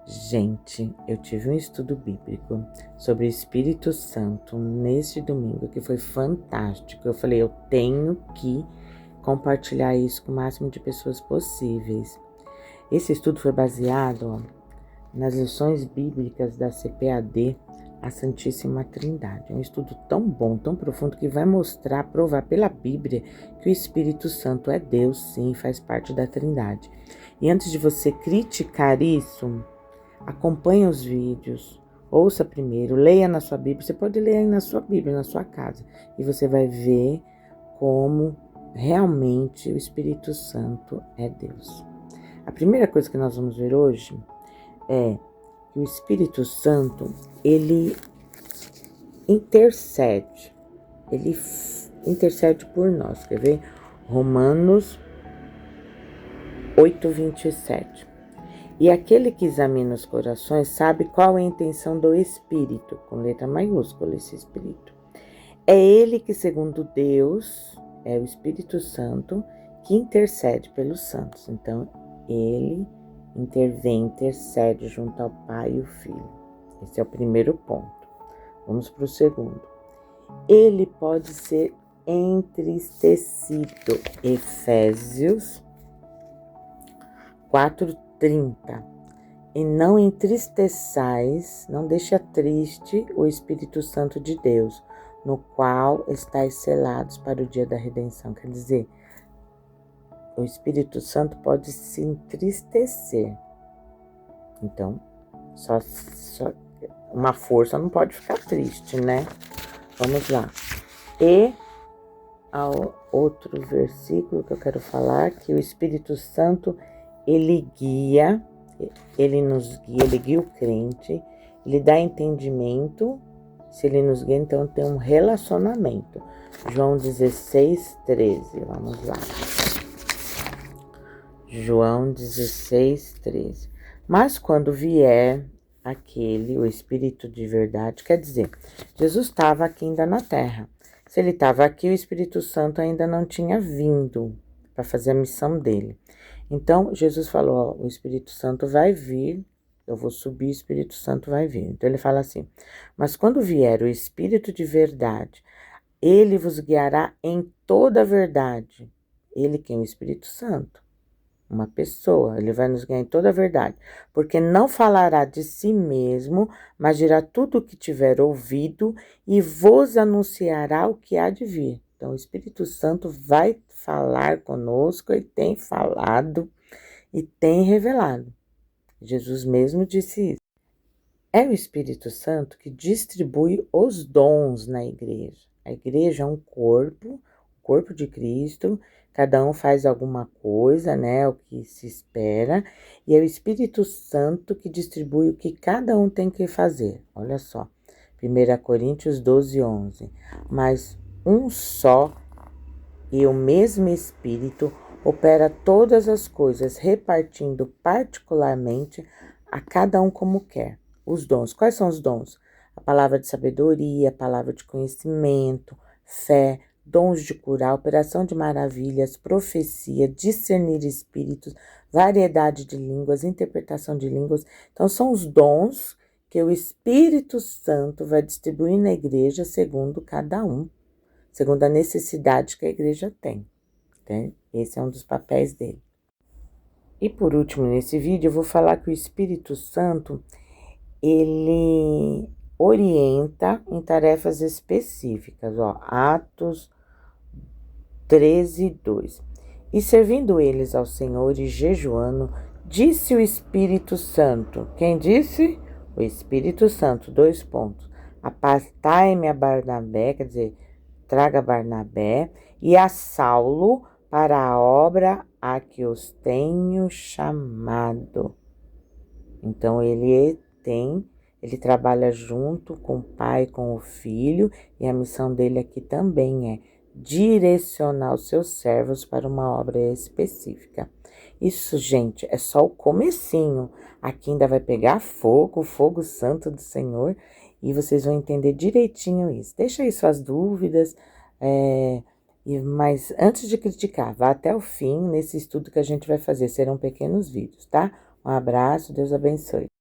Gente, eu tive um estudo bíblico sobre o Espírito Santo neste domingo que foi fantástico. Eu falei, eu tenho que compartilhar isso com o máximo de pessoas possíveis. Esse estudo foi baseado nas lições bíblicas da CPAD, a Santíssima Trindade. É um estudo tão bom, tão profundo, que vai mostrar, provar pela Bíblia que o Espírito Santo é Deus, sim, faz parte da Trindade. E antes de você criticar isso, acompanhe os vídeos, ouça primeiro, leia na sua Bíblia. Você pode ler aí na sua Bíblia, na sua casa, e você vai ver como realmente o Espírito Santo é Deus. A primeira coisa que nós vamos ver hoje é que o Espírito Santo, ele intercede por nós. Quer ver? Romanos 8:27. E aquele que examina os corações sabe qual é a intenção do Espírito, com letra maiúscula esse Espírito. É ele que, segundo Deus, é o Espírito Santo, que intercede pelos santos. Então, ele intercede junto ao Pai e o Filho. Esse é o primeiro ponto. Vamos para o segundo. Ele pode ser entristecido. Efésios 4:30. E não entristeçais, não deixa triste o Espírito Santo de Deus, no qual estáis selados para o dia da redenção. Quer dizer, o Espírito Santo pode se entristecer. Então, só uma força não pode ficar triste, né? Vamos lá. E ao outro versículo que eu quero falar, que o Espírito Santo, ele nos guia, ele guia o crente, ele dá entendimento. Se ele nos guia, então tem um relacionamento. João 16:13, vamos lá. João 16:13. Mas quando vier o Espírito de verdade, quer dizer, Jesus estava aqui ainda na terra. Se ele estava aqui, o Espírito Santo ainda não tinha vindo para fazer a missão dele. Então, Jesus falou, o Espírito Santo vai vir, eu vou subir, o Espírito Santo vai vir. Então, ele fala assim, mas quando vier o Espírito de verdade, ele vos guiará em toda a verdade. Ele quem é o Espírito Santo, uma pessoa, ele vai nos guiar em toda a verdade, porque não falará de si mesmo, mas dirá tudo o que tiver ouvido e vos anunciará o que há de vir. Então, o Espírito Santo vai falar conosco e tem falado e tem revelado. Jesus mesmo disse isso. É o Espírito Santo que distribui os dons na igreja. A igreja é um corpo, o corpo de Cristo, cada um faz alguma coisa, né, o que se espera, e é o Espírito Santo que distribui o que cada um tem que fazer. Olha só, 1 Coríntios 12:11. Mas um só e o mesmo Espírito opera todas as coisas, repartindo particularmente a cada um como quer. Os dons. Quais são os dons? A palavra de sabedoria, a palavra de conhecimento, fé, dons de curar, operação de maravilhas, profecia, discernir espíritos, variedade de línguas, interpretação de línguas. Então, são os dons que o Espírito Santo vai distribuir na igreja segundo cada um, segundo a necessidade que a igreja tem. Esse é um dos papéis dele. E por último, nesse vídeo, eu vou falar que o Espírito Santo, ele orienta em tarefas específicas. Atos 13:2. E servindo eles ao Senhor e jejuando, disse o Espírito Santo. Quem disse? O Espírito Santo, 2 pontos. Apartai-me a Barnabé, quer dizer, traga Barnabé e a Saulo para a obra a que os tenho chamado. Então, ele trabalha junto com o Pai, com o Filho, e a missão dele aqui também é direcionar os seus servos para uma obra específica. Isso, gente, é só o comecinho. Aqui ainda vai pegar fogo, o fogo santo do Senhor, e vocês vão entender direitinho isso. Deixa aí suas dúvidas, mas antes de criticar, vá até o fim nesse estudo que a gente vai fazer. Serão pequenos vídeos, tá? Um abraço, Deus abençoe.